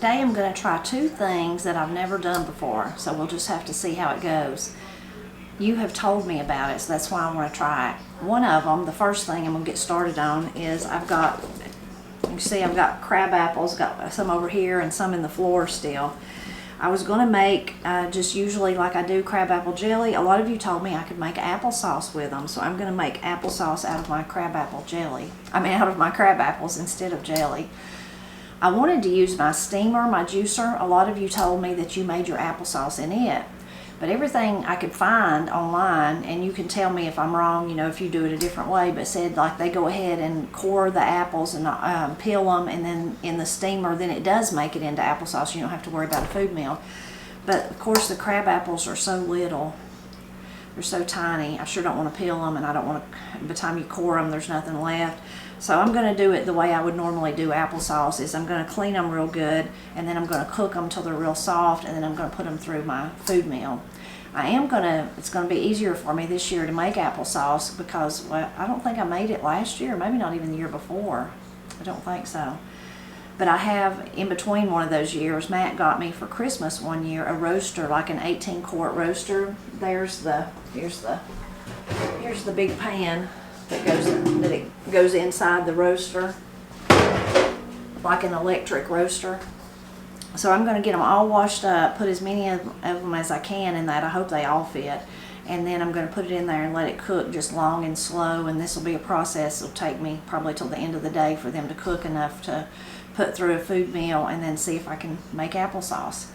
today I'm going to try two things that I've never done before, so we'll just have to see how it goes. You have told me about it, so that's why I want to try it. One of them, the first thing I'm going to get started on is I've got, you see I've got crab apples, got some over here and some in the floor still. I was going to make just usually like I do crab apple jelly. A lot of you told me I could make applesauce with them, so I'm going to make applesauce out of my crab apple jelly. I mean out of my crab apples instead of jelly. I wanted to use my steamer, my juicer. A lot of you told me that you made your applesauce in it. But everything I could find online, and you can tell me if I'm wrong, you know, if you do it a different way, but said like they go ahead and core the apples and peel them, and then in the steamer, then it does make it into applesauce. You don't have to worry about a food meal. But of course the crab apples are so little. They're so tiny. I sure don't want to peel them, and I don't want to, by the time you core them, there's nothing left. So I'm going to do it the way I would normally do applesauce, is I'm going to clean them real good, and then I'm going to cook them till they're real soft, and then I'm going to put them through my food meal. It's going to be easier for me this year to make applesauce because, well, I don't think I made it last year, maybe not even the year before. I don't think so. But I have, in between one of those years, Matt got me for Christmas one year a roaster, like an 18-quart roaster. Here's the big pan that goes inside the roaster, like an electric roaster. So I'm going to get them all washed up, put as many of them as I can in that. I hope they all fit. And then I'm going to put it in there and let it cook just long and slow. And this will be a process. It'll take me probably till the end of the day for them to cook enough to put through a food meal and then see if I can make applesauce.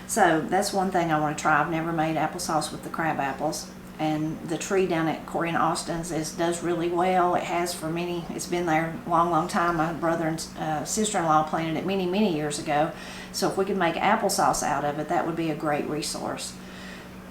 So that's one thing I want to try. I've never made applesauce with the crab apples. And the tree down at Corey and Austin's does really well. It has for many, it's been there a long, long time. My brother and sister-in-law planted it many, many years ago. So if we could make applesauce out of it, that would be a great resource.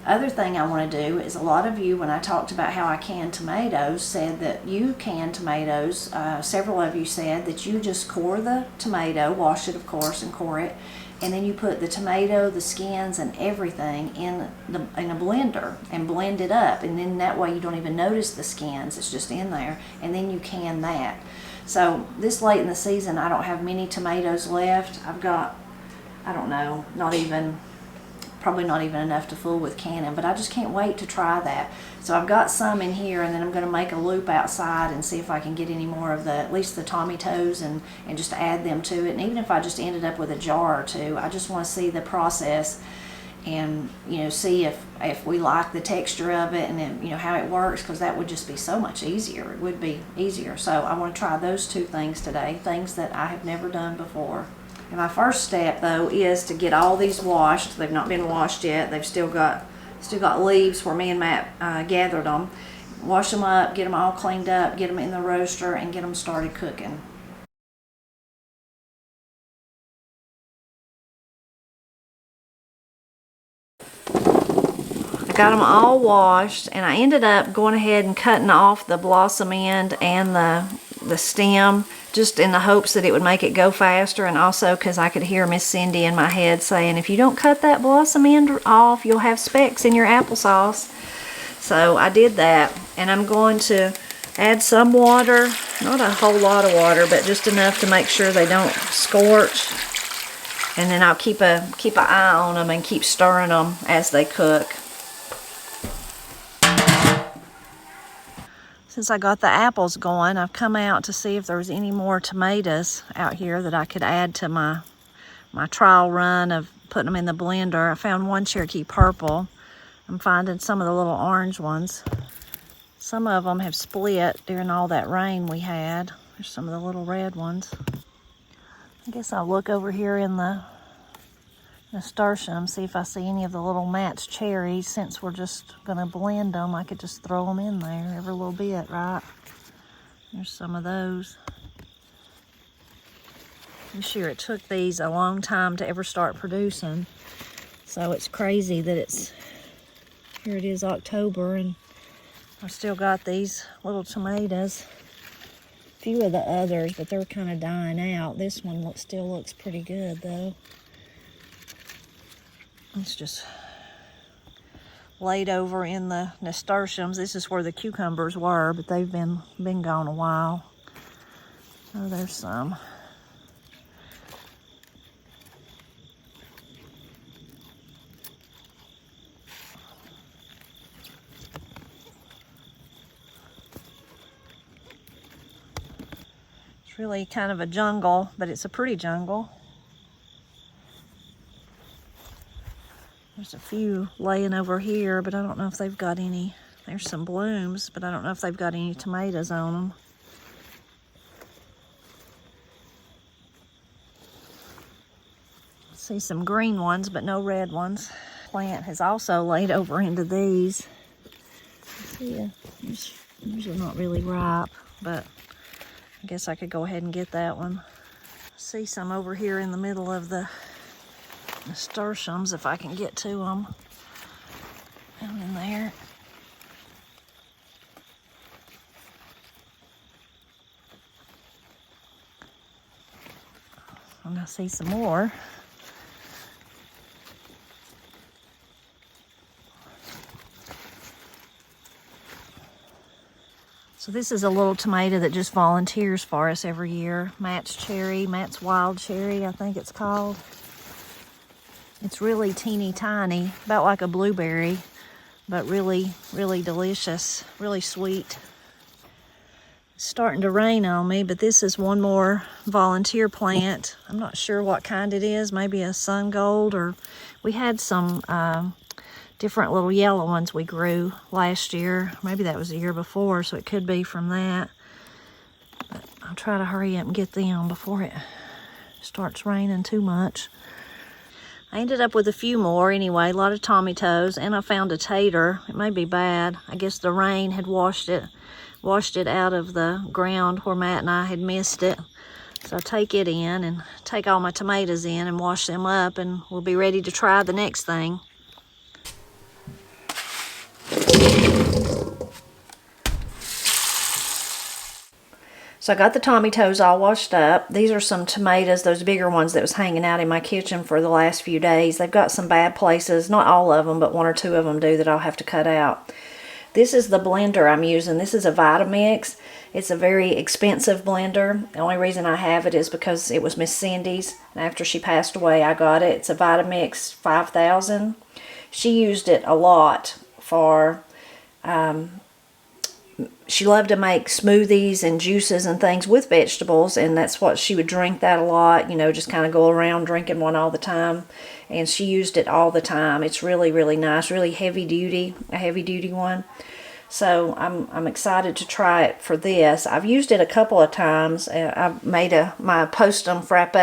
Other thing I want to do is, a lot of you, when I talked about how I can tomatoes, said that you can tomatoes. Several of you said that you just core the tomato, wash it of course and core it, and then you put the tomato, the skins, and everything in a blender and blend it up, and then that way you don't even notice the skins. It's just in there, and then you can that. So this late in the season, I don't have many tomatoes left. I've got, I don't know, probably not even enough to fool with canning, but I just can't wait to try that. So I've got some in here, and then I'm going to make a loop outside and see if I can get any more of at least the tomatoes and just add them to it. And even if I just ended up with a jar or two, I just want to see the process and, you know, see if we like the texture of it and then, you know, how it works, because that would just be so much easier. It would be easier. So I want to try those two things today, things that I have never done before. And my first step, though, is to get all these washed. They've not been washed yet. They've still got leaves where me and Matt gathered them. Wash them up, get them all cleaned up, get them in the roaster, and get them started cooking. I got them all washed, and I ended up going ahead and cutting off the blossom end and the stem, just in the hopes that it would make it go faster, and also because I could hear Miss Cindy in my head saying, if you don't cut that blossom end off, you'll have specks in your applesauce. So I did that, and I'm going to add some water, not a whole lot of water, but just enough to make sure they don't scorch. And then I'll keep an eye on them and keep stirring them as they cook. Since I got the apples going, I've come out to see if there was any more tomatoes out here that I could add to my trial run of putting them in the blender. I found one Cherokee purple. I'm finding some of the little orange ones. Some of them have split during all that rain we had. There's some of the little red ones. I guess I'll look over here in the nasturtium, see if I see any of the little Matt's cherries. Since we're just gonna blend them, I could just throw them in there every little bit, right? There's some of those. I'm sure it took these a long time to ever start producing. So it's crazy that here it is October, and I've still got these little tomatoes. A few of the others, but they're kind of dying out. This one still looks pretty good though. It's just laid over in the nasturtiums. This is where the cucumbers were, but they've been gone a while. Oh, there's some. really kind of a jungle, but it's a pretty jungle. There's a few laying over here, but I don't know if they've got any. There's some blooms, but I don't know if they've got any tomatoes on them. See some green ones, but no red ones. Plant has also laid over into these. See, these are not really ripe, but I guess I could go ahead and get that one. See some over here in the middle of the nasturtiums, if I can get to them. Down in there. And I see some more. So this is a little tomato that just volunteers for us every year. Matt's wild cherry, I think it's called. It's really teeny tiny, about like a blueberry, but really, really delicious, really sweet. It's starting to rain on me, but this is one more volunteer plant. I'm not sure what kind it is, maybe a sun gold, or we had some different little yellow ones we grew last year. Maybe that was the year before, so it could be from that. But I'll try to hurry up and get them before it starts raining too much. I ended up with a few more anyway, a lot of tomatoes, and I found a tater. It may be bad. I guess the rain had washed it out of the ground where Matt and I had missed it. So I'll take it in and take all my tomatoes in and wash them up, and we'll be ready to try the next thing. So I got the tomatoes all washed up. These are some tomatoes, those bigger ones that was hanging out in my kitchen for the last few days. They've got some bad places, not all of them, but one or two of them do that I'll have to cut out. This is the blender I'm using. This is a Vitamix. It's a very expensive blender. The only reason I have it is because it was Miss Cindy's. And after she passed away, I got it. It's a Vitamix 5000. She used it a lot for... she loved to make smoothies and juices and things with vegetables, and that's what she would drink that a lot, you know, just kind of go around drinking one all the time. And she used it all the time. It's really, really nice, really heavy duty, a heavy duty one. So I'm excited to try it for this. I've used it a couple of times. I've made my postum frappe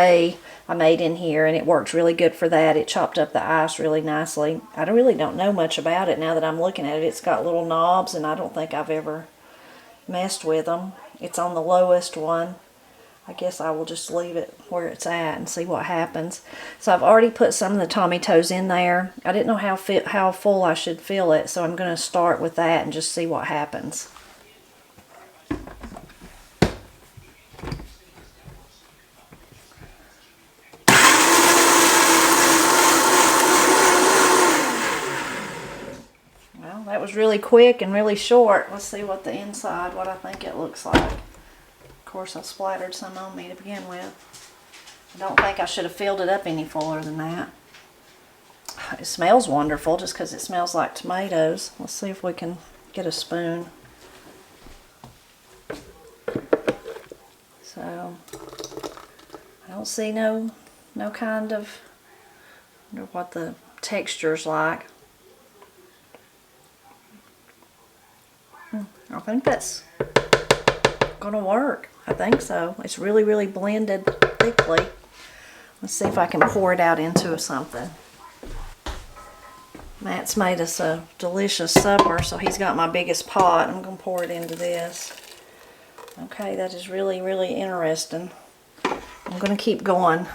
I made in here, and it worked really good for that. It chopped up the ice really nicely. I really don't know much about it now that I'm looking at it. It's got little knobs, and I don't think I've ever messed with them. It's on the lowest one. I guess I will just leave it where it's at and see what happens. So I've already put some of the tomatoes in there. I didn't know how full I should fill it, so I'm going to start with that and just see what happens. Well, that was really quick and really short. Let's see what the inside, what I think it looks like. Of course, I splattered some on me to begin with. I don't think I should have filled it up any fuller than that. It smells wonderful just because it smells like tomatoes. Let's see if we can get a spoon. So, I don't see no kind of, I wonder what the texture's like. I think that's gonna work. I think so. It's really, really blended thickly. Let's see if I can pour it out into something. Matt's made us a delicious supper, so he's got my biggest pot. I'm gonna pour it into this. Okay, that is really, really interesting. I'm gonna keep going.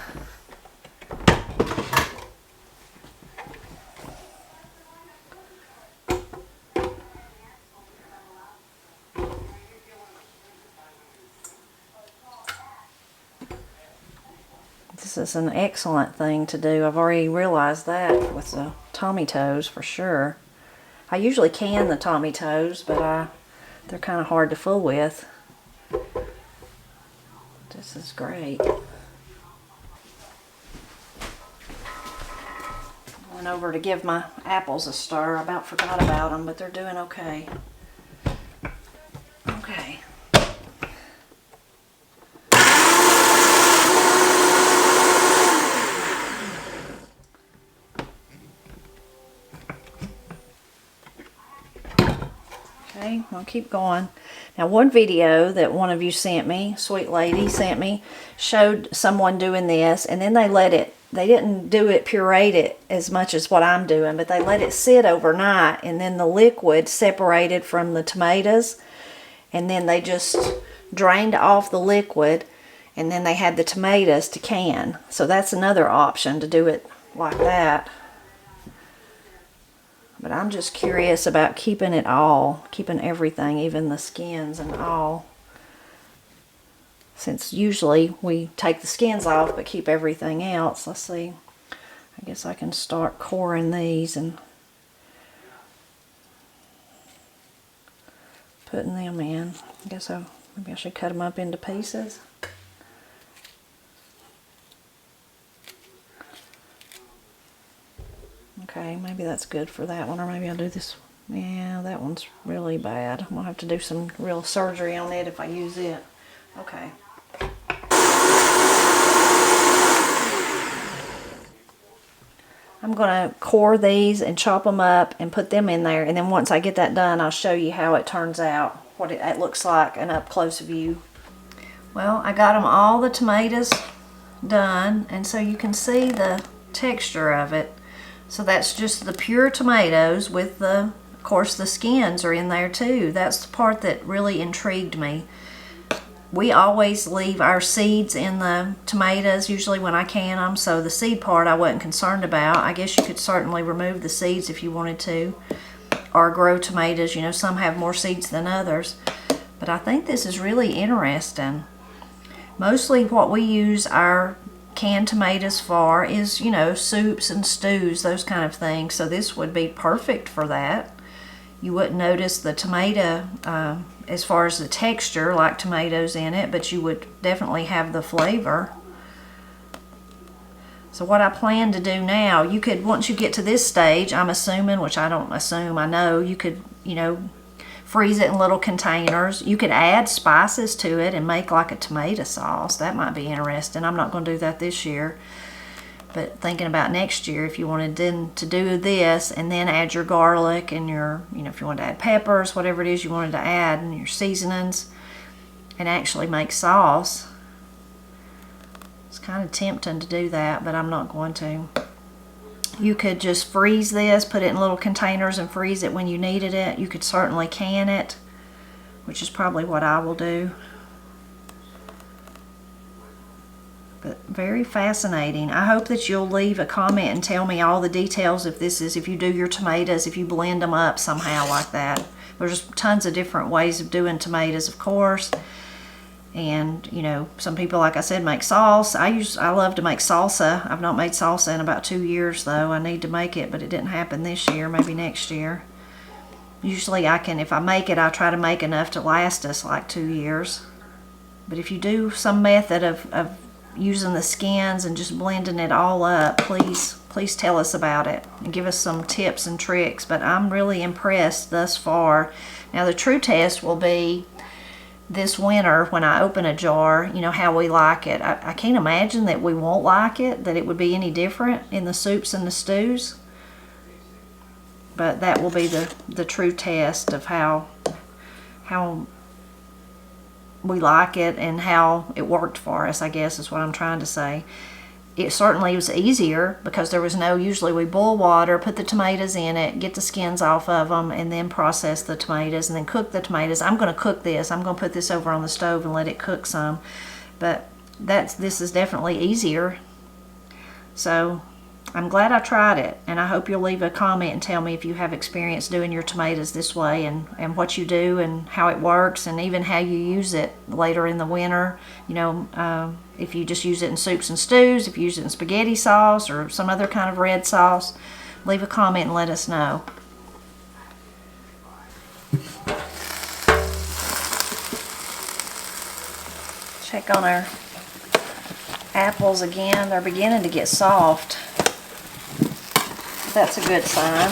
This is an excellent thing to do. I've already realized that with the tomatoes for sure. I usually can the tomatoes, but they're kind of hard to fool with. This is great. Went over to give my apples a stir. I about forgot about them, but they're doing okay. Okay. Okay, I'll keep going. Now, one video that one of you sent me, sweet lady sent me, showed someone doing this, and then they didn't do it, puree it as much as what I'm doing, but they let it sit overnight, and then the liquid separated from the tomatoes, and then they just drained off the liquid, and then they had the tomatoes to can. So that's another option, to do it like that. But I'm just curious about keeping it all, keeping everything, even the skins and all. Since usually we take the skins off but keep everything else. Let's see. I guess I can start coring these and putting them in. I guess maybe I should cut them up into pieces. Okay, maybe that's good for that one, or maybe I'll do this. Yeah, that one's really bad. I'm gonna have to do some real surgery on it if I use it. Okay. I'm gonna core these and chop them up and put them in there, and then once I get that done, I'll show you how it turns out, what it looks like, an up close view. Well, I got them all the tomatoes done, and so you can see the texture of it. So that's just the pure tomatoes with of course the skins are in there too. That's the part that really intrigued me. We always leave our seeds in the tomatoes, usually when I can them, so the seed part I wasn't concerned about. I guess you could certainly remove the seeds if you wanted to, or grow tomatoes. You know, some have more seeds than others. But I think this is really interesting. Mostly what we use our canned tomatoes for is, you know, soups and stews, those kind of things. So this would be perfect for that. You wouldn't notice the tomato as far as the texture, like tomatoes in it, but you would definitely have the flavor. So what I plan to do now, you could, once you get to this stage, I'm assuming, which I don't assume, I know, you could, you know, freeze it in little containers. You could add spices to it and make like a tomato sauce. That might be interesting. I'm not going to do that this year, but thinking about next year, if you wanted then to do this and then add your garlic and your, you know, if you wanted to add peppers, whatever it is you wanted to add, and your seasonings, and actually make sauce. It's kind of tempting to do that, but I'm not going to. You could just freeze this, put it in little containers and freeze it when you needed it. You could certainly can it, which is probably what I will do. But very fascinating. I hope that you'll leave a comment and tell me all the details if you do your tomatoes, if you blend them up somehow like that. There's tons of different ways of doing tomatoes, of course. And, you know, some people, like I said, make sauce. I love to make salsa. I've not made salsa in about 2 years, though. I need to make it, but it didn't happen this year, maybe next year. Usually I can, if I make it, I try to make enough to last us like 2 years. But if you do some method of using the skins and just blending it all up, please tell us about it and give us some tips and tricks. But I'm really impressed thus far. Now the true test will be this winter when I open a jar, you know, how we like it. I can't imagine that we won't like it, that it would be any different in the soups and the stews. But that will be the true test of how we like it and how it worked for us, I guess is what I'm trying to say. It certainly was easier because there was usually we boil water, put the tomatoes in it, get the skins off of them, and then process the tomatoes and then cook the tomatoes. I'm going to cook this. I'm going to put this over on the stove and let it cook some. But this is definitely easier. So I'm glad I tried it, and I hope you'll leave a comment and tell me if you have experience doing your tomatoes this way and what you do and how it works, and even how you use it later in the winter. You know, if you just use it in soups and stews, if you use it in spaghetti sauce or some other kind of red sauce, leave a comment and let us know. Check on our apples again. They're beginning to get soft. That's a good sign.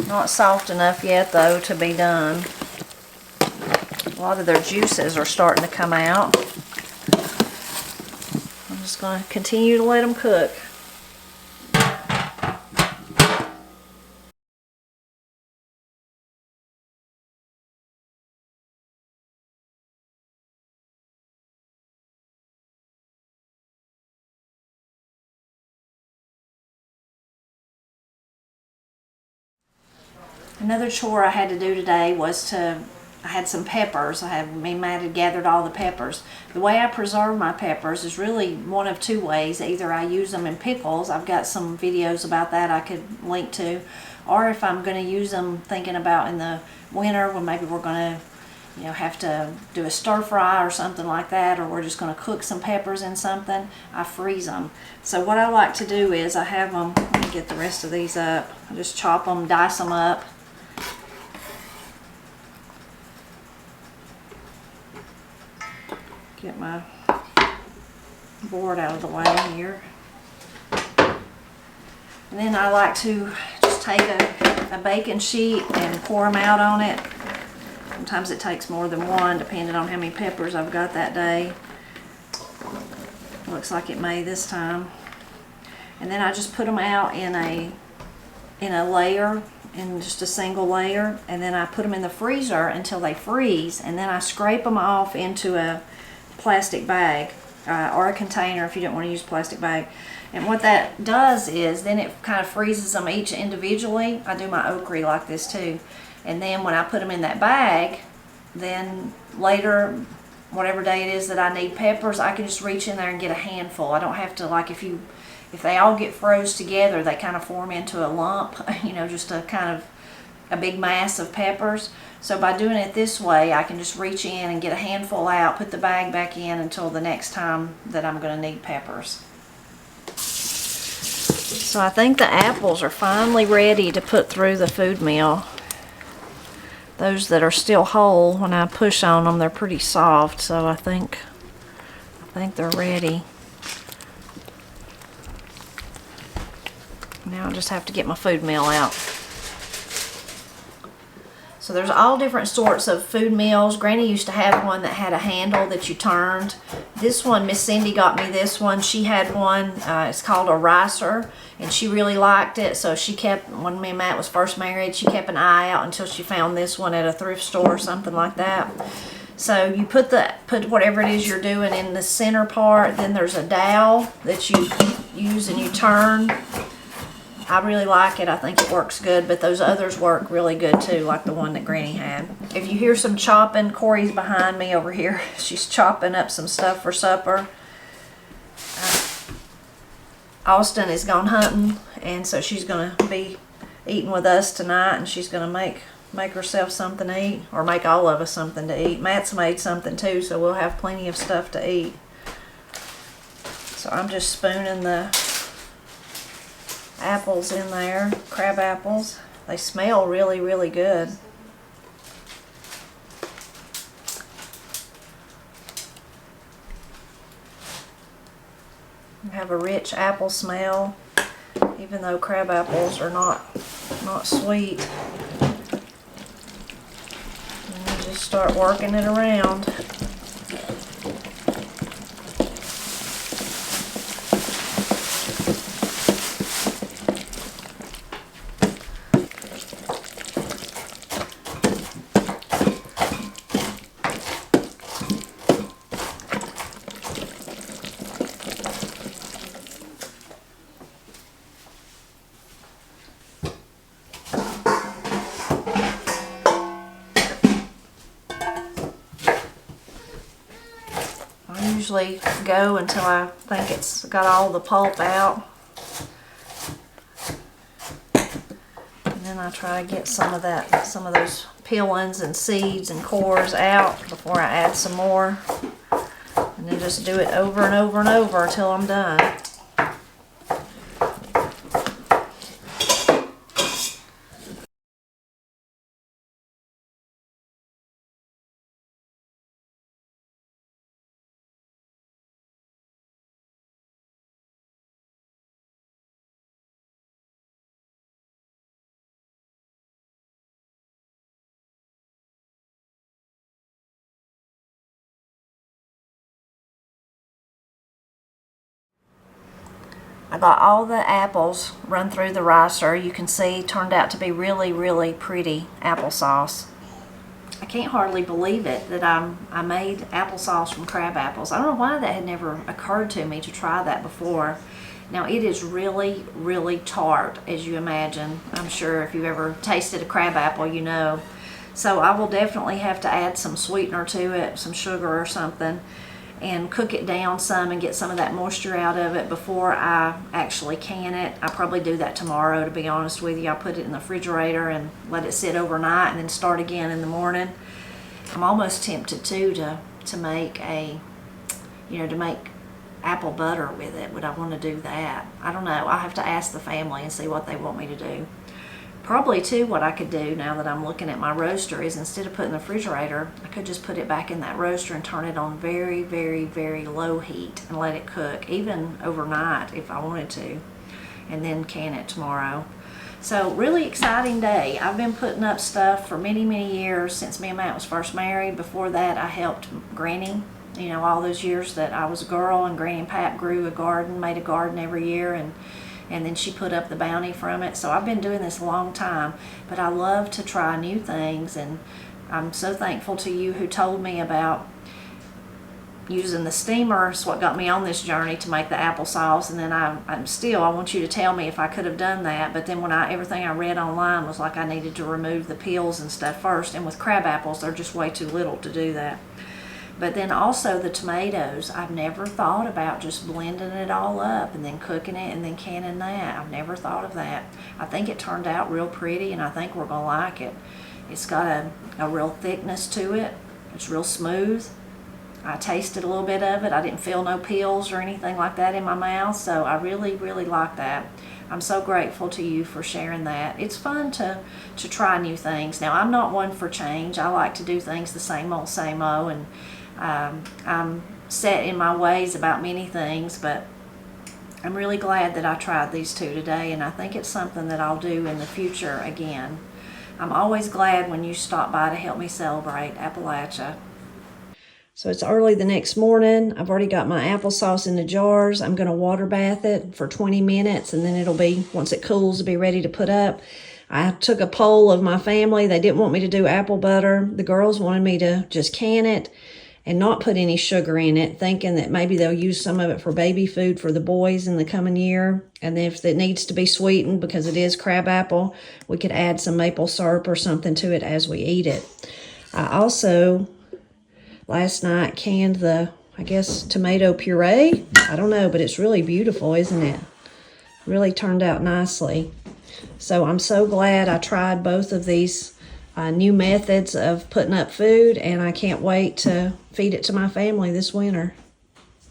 Not soft enough yet, though, to be done. A lot of their juices are starting to come out. I'm just going to continue to let them cook. Another chore I had to do today was I had some peppers. Me and Matt had gathered all the peppers. The way I preserve my peppers is really one of two ways. Either I use them in pickles. I've got some videos about that I could link to. Or if I'm going to use them, thinking about in the winter when maybe we're going to have to do a stir fry or something like that, or we're just going to cook some peppers in something, I freeze them. So what I like to do is I have them, let me get the rest of these up, I just chop them, dice them up. Get my board out of the way here. And then I like to just take a baking sheet and pour them out on it. Sometimes it takes more than one, depending on how many peppers I've got that day. Looks like it may this time. And then I just put them out in a layer, in just a single layer, and then I put them in the freezer until they freeze, and then I scrape them off into a plastic bag or a container if you don't want to use a plastic bag. And what that does is then it kind of freezes them each individually. I do my okra like this too. And then when I put them in that bag, then later, whatever day it is that I need peppers, I can just reach in there and get a handful. I don't have to, like if they all get froze together, they kind of form into a lump, just a kind of a big mass of peppers. So by doing it this way, I can just reach in and get a handful out, put the bag back in until the next time that I'm going to need peppers. So I think the apples are finally ready to put through the food mill. Those that are still whole, when I push on them, they're pretty soft, so I think they're ready. Now I just have to get my food mill out. So there's all different sorts of food mills. Granny used to have one that had a handle that you turned. This one, Miss Cindy got me this one. She had one, it's called a ricer, and she really liked it. So she kept, when me and Matt was first married, she kept an eye out until she found this one at a thrift store or something like that. So you put whatever it is you're doing in the center part, then there's a dowel that you use and you turn. I really like it. I think it works good, but those others work really good too, like the one that Granny had. If you hear some chopping, Corey's behind me over here. She's chopping up some stuff for supper. Austin is gone hunting, and so she's going to be eating with us tonight, and she's going to make herself something to eat, or make all of us something to eat. Matt's made something too, so we'll have plenty of stuff to eat. So I'm just spooning the apples in there, crab apples. They smell really, really good. You have a rich apple smell, even though crab apples are not sweet. And you just start working it around. Usually go until I think it's got all the pulp out, and then I try to get some of those peelings and seeds and cores out before I add some more, and then just do it over and over and over until I'm done. I got all the apples run through the ricer. You can see turned out to be really, really pretty applesauce. I can't hardly believe it that I made applesauce from crab apples. I don't know why that had never occurred to me to try that before. Now it is really, really tart, as you imagine. I'm sure if you've ever tasted a crab apple, you know. So I will definitely have to add some sweetener to it, some sugar or something, and cook it down some and get some of that moisture out of it before I actually can it. I'll probably do that tomorrow, to be honest with you. I'll put it in the refrigerator and let it sit overnight and then start again in the morning. I'm almost tempted too to make to make apple butter with it. Would I want to do that? I don't know. I'll have to ask the family and see what they want me to do. Probably too, what I could do now that I'm looking at my roaster is, instead of putting it in the refrigerator, I could just put it back in that roaster and turn it on very, very, very low heat and let it cook, even overnight if I wanted to, and then can it tomorrow. So really exciting day. I've been putting up stuff for many, many years since me and Matt was first married. Before that, I helped Granny, all those years that I was a girl, and Granny and Pat grew a garden, made a garden every year, and then she put up the bounty from it. So I've been doing this a long time, but I love to try new things, and I'm so thankful to you who told me about using the steamer. It's what got me on this journey to make the applesauce, and then I want you to tell me if I could have done that. But then everything I read online was like I needed to remove the peels and stuff first, and with crab apples they're just way too little to do that. But then also the tomatoes, I've never thought about just blending it all up and then cooking it and then canning that. I've never thought of that. I think it turned out real pretty, and I think we're gonna like it. It's got a real thickness to it. It's real smooth. I tasted a little bit of it. I didn't feel no peels or anything like that in my mouth, so I really, really like that. I'm so grateful to you for sharing that. It's fun to try new things. Now, I'm not one for change. I like to do things the same old, and I'm set in my ways about many things, but I'm really glad that I tried these two today, and I think it's something that I'll do in the future again. I'm always glad when you stop by to help me celebrate Appalachia. So it's early the next morning. I've already got my applesauce in the jars. I'm going to water bath it for 20 minutes, and then it'll be, once it cools, it'll be ready to put up. I took a poll of my family. They didn't want me to do apple butter. The girls wanted me to just can it and not put any sugar in it, thinking that maybe they'll use some of it for baby food for the boys in the coming year. And then if it needs to be sweetened, because it is crab apple, we could add some maple syrup or something to it as we eat it. I also, last night, canned the, tomato puree. I don't know, but it's really beautiful, isn't it? Really turned out nicely. So I'm so glad I tried both of these new methods of putting up food, and I can't wait to feed it to my family this winter.